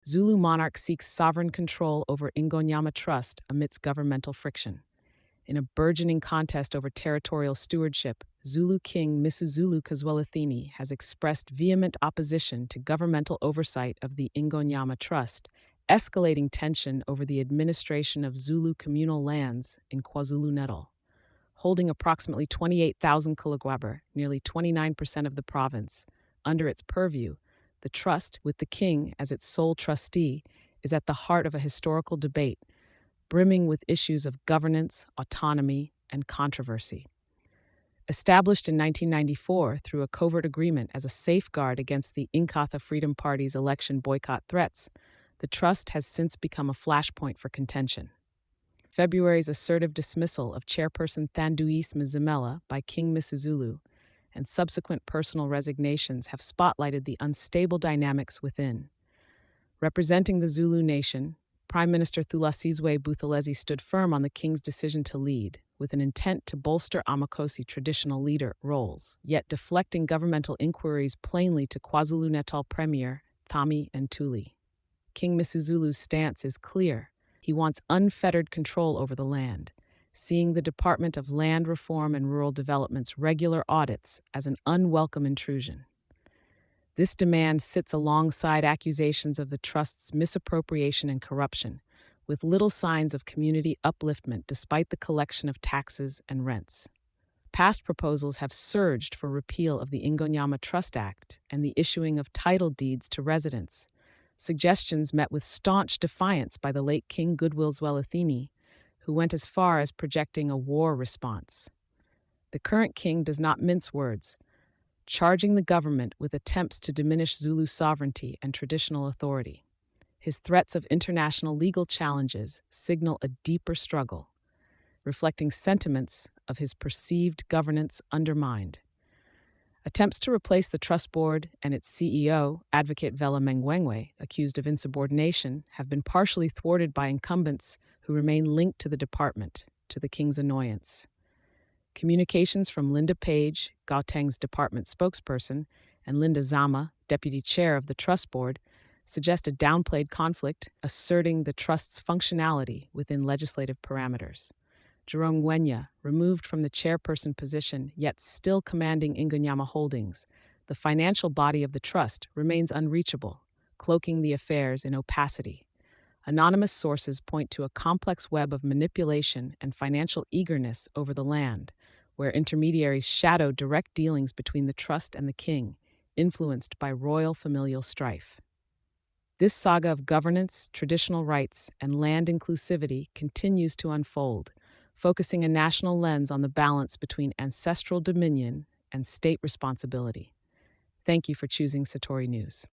Zulu Monarch seeks sovereign control over Ingonyama Trust amidst governmental friction. In a burgeoning contest over territorial stewardship, Zulu King Misuzulu kaZwelithini has expressed vehement opposition to governmental oversight of the Ingonyama Trust, escalating tension over the administration of Zulu communal lands in KwaZulu-Natal. Holding approximately 28,000 Quagmire, nearly 29% of the province, under its purview, the trust, with the king as its sole trustee, is at the heart of a historical debate brimming with issues of governance, autonomy, and controversy. Established in 1994 through a covert agreement as a safeguard against the Inkatha Freedom Party's election boycott threats, the trust has since become a flashpoint for contention. February's assertive dismissal of Chairperson Thanduis Mzimela by King Misuzulu and subsequent personal resignations have spotlighted the unstable dynamics within. Representing the Zulu nation, Prime Minister Thulasizwe Buthelezi stood firm on the king's decision to lead, with an intent to bolster AmaZulu traditional leader roles, yet deflecting governmental inquiries plainly to KwaZulu-Natal Premier Thami Ntuli. King Misuzulu's stance is clear. He wants unfettered control over the land, seeing the Department of Land Reform and Rural Development's regular audits as an unwelcome intrusion. This demand sits alongside accusations of the trust's misappropriation and corruption, with little signs of community upliftment despite the collection of taxes and rents. Past proposals have surged for repeal of the Ingonyama Trust Act and the issuing of title deeds to residents, suggestions met with staunch defiance by the late King Zwelithini, who went as far as projecting a war response. The current king does not mince words, charging the government with attempts to diminish Zulu sovereignty and traditional authority. His threats of international legal challenges signal a deeper struggle, reflecting sentiments of his perceived governance undermined. Attempts to replace the trust board and its CEO, Advocate Vela Mengwengwe, accused of insubordination, have been partially thwarted by incumbents who remain linked to the department, to the king's annoyance. Communications from Linda Page, Gauteng's department spokesperson, and Linda Zama, deputy chair of the trust board, suggest a downplayed conflict, asserting the trust's functionality within legislative parameters. Jerome Ngwenya, removed from the chairperson position yet still commanding Ingonyama Holdings, the financial body of the trust, remains unreachable, cloaking the affairs in opacity. Anonymous sources point to a complex web of manipulation and financial eagerness over the land, where intermediaries shadow direct dealings between the trust and the king, influenced by royal familial strife. This saga of governance, traditional rights, and land inclusivity continues to unfold, focusing a national lens on the balance between ancestral dominion and state responsibility. Thank you for choosing Satori News.